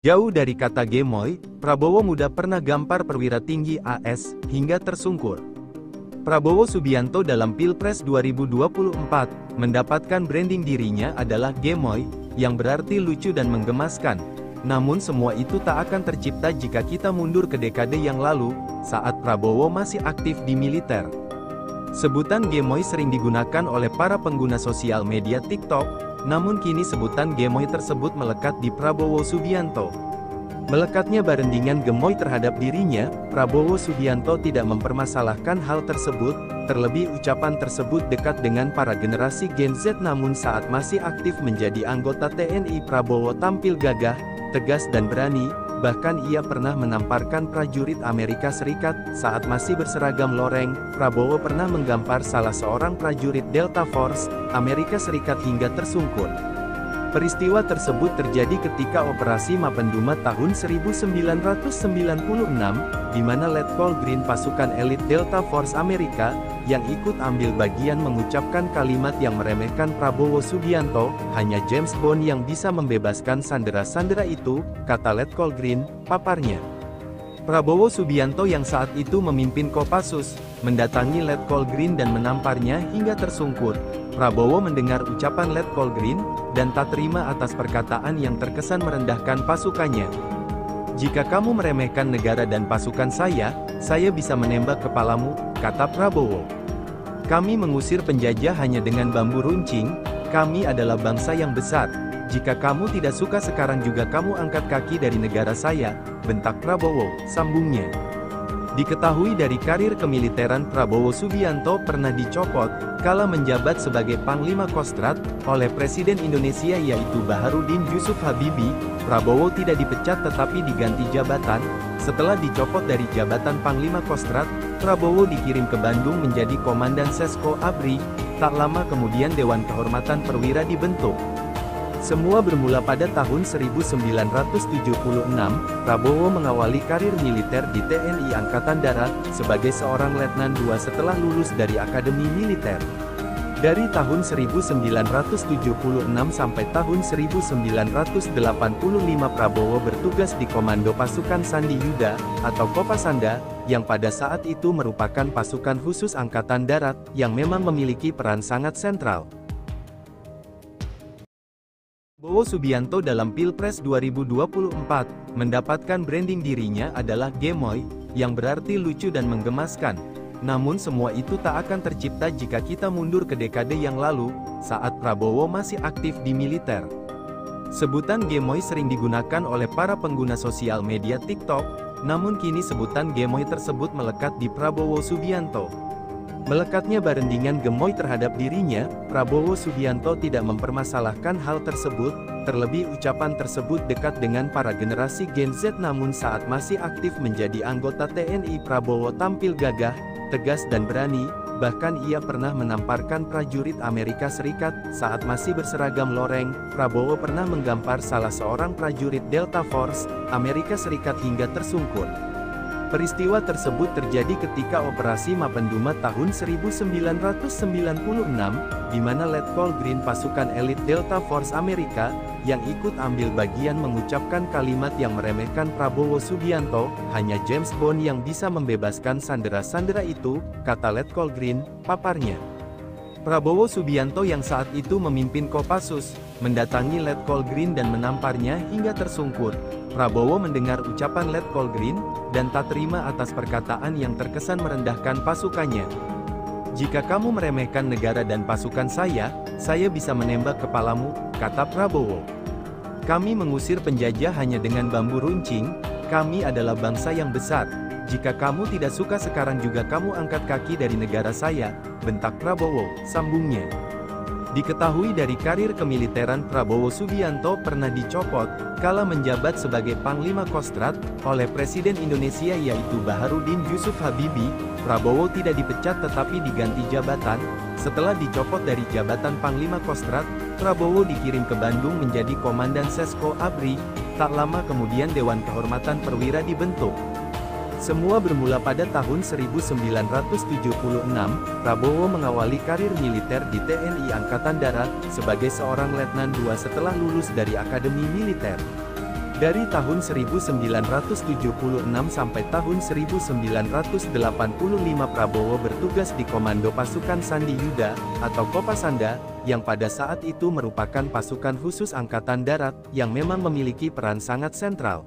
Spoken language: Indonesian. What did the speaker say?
Jauh dari kata gemoy, Prabowo muda pernah gampar perwira tinggi AS, hingga tersungkur. Prabowo Subianto dalam Pilpres 2024, mendapatkan branding dirinya adalah gemoy, yang berarti lucu dan menggemaskan. Namun semua itu tak akan tercipta jika kita mundur ke dekade yang lalu, saat Prabowo masih aktif di militer. Sebutan gemoy sering digunakan oleh para pengguna sosial media TikTok, namun kini sebutan gemoy tersebut melekat di Prabowo Subianto. Melekatnya barendingan gemoy terhadap dirinya, Prabowo Subianto tidak mempermasalahkan hal tersebut, terlebih ucapan tersebut dekat dengan para generasi Gen Z. Namun saat masih aktif menjadi anggota TNI, Prabowo tampil gagah, tegas dan berani. Bahkan ia pernah menamparkan prajurit Amerika Serikat. Saat masih berseragam loreng, Prabowo pernah menggampar salah seorang prajurit Delta Force, Amerika Serikat hingga tersungkur. Peristiwa tersebut terjadi ketika Operasi Mapenduma tahun 1996, di mana Letkol Green pasukan elit Delta Force Amerika, yang ikut ambil bagian mengucapkan kalimat yang meremehkan Prabowo Subianto, hanya James Bond yang bisa membebaskan sandera-sandera itu, kata Letkol Green, paparnya. Prabowo Subianto yang saat itu memimpin Kopassus, mendatangi Letkol Green dan menamparnya hingga tersungkur. Prabowo mendengar ucapan Letkol Green, dan tak terima atas perkataan yang terkesan merendahkan pasukannya. "Jika kamu meremehkan negara dan pasukan saya bisa menembak kepalamu," kata Prabowo. "Kami mengusir penjajah hanya dengan bambu runcing, kami adalah bangsa yang besar. Jika kamu tidak suka sekarang juga kamu angkat kaki dari negara saya," bentak Prabowo, sambungnya. Diketahui dari karir kemiliteran, Prabowo Subianto pernah dicopot, kala menjabat sebagai Panglima Kostrad, oleh Presiden Indonesia yaitu Baharudin Yusuf Habibie. Prabowo tidak dipecat tetapi diganti jabatan. Setelah dicopot dari jabatan Panglima Kostrad, Prabowo dikirim ke Bandung menjadi Komandan Sesko ABRI. Tak lama kemudian Dewan Kehormatan Perwira dibentuk. Semua bermula pada tahun 1976, Prabowo mengawali karir militer di TNI Angkatan Darat, sebagai seorang Letnan II setelah lulus dari Akademi Militer. Dari tahun 1976 sampai tahun 1985 Prabowo bertugas di Komando Pasukan Sandi Yuda, atau Kopasanda, yang pada saat itu merupakan pasukan khusus Angkatan Darat, yang memang memiliki peran sangat sentral. Prabowo Subianto dalam Pilpres 2024, mendapatkan branding dirinya adalah gemoy, yang berarti lucu dan menggemaskan. Namun semua itu tak akan tercipta jika kita mundur ke dekade yang lalu, saat Prabowo masih aktif di militer. Sebutan gemoy sering digunakan oleh para pengguna sosial media TikTok, namun kini sebutan gemoy tersebut melekat di Prabowo Subianto. Melekatnya barendingan gemoy terhadap dirinya, Prabowo Subianto tidak mempermasalahkan hal tersebut, terlebih ucapan tersebut dekat dengan para generasi Gen Z. Namun saat masih aktif menjadi anggota TNI, Prabowo tampil gagah, tegas dan berani. Bahkan ia pernah menamparkan prajurit Amerika Serikat. Saat masih berseragam loreng, Prabowo pernah menggampar salah seorang prajurit Delta Force, Amerika Serikat hingga tersungkur. Peristiwa tersebut terjadi ketika Operasi Mapenduma tahun 1996, di mana Letkol Green pasukan elit Delta Force Amerika, yang ikut ambil bagian mengucapkan kalimat yang meremehkan Prabowo Subianto, hanya James Bond yang bisa membebaskan sandera-sandera itu, kata Letkol Green, paparnya. Prabowo Subianto yang saat itu memimpin Kopassus, mendatangi Letkol Green dan menamparnya hingga tersungkur. Prabowo mendengar ucapan Letkol Green, dan tak terima atas perkataan yang terkesan merendahkan pasukannya. "Jika kamu meremehkan negara dan pasukan saya bisa menembak kepalamu," kata Prabowo. "Kami mengusir penjajah hanya dengan bambu runcing, kami adalah bangsa yang besar. Jika kamu tidak suka sekarang juga kamu angkat kaki dari negara saya," bentak Prabowo, sambungnya. Diketahui dari karir kemiliteran, Prabowo Subianto pernah dicopot, kala menjabat sebagai Panglima Kostrad, oleh Presiden Indonesia yaitu Baharudin Yusuf Habibie. Prabowo tidak dipecat tetapi diganti jabatan. Setelah dicopot dari jabatan Panglima Kostrad, Prabowo dikirim ke Bandung menjadi Komandan Sesko ABRI. Tak lama kemudian Dewan Kehormatan Perwira dibentuk. Semua bermula pada tahun 1976, Prabowo mengawali karir militer di TNI Angkatan Darat, sebagai seorang Letnan II setelah lulus dari Akademi Militer. Dari tahun 1976 sampai tahun 1985 Prabowo bertugas di Komando Pasukan Sandi Yuda, atau Kopasanda, yang pada saat itu merupakan pasukan khusus Angkatan Darat, yang memang memiliki peran sangat sentral.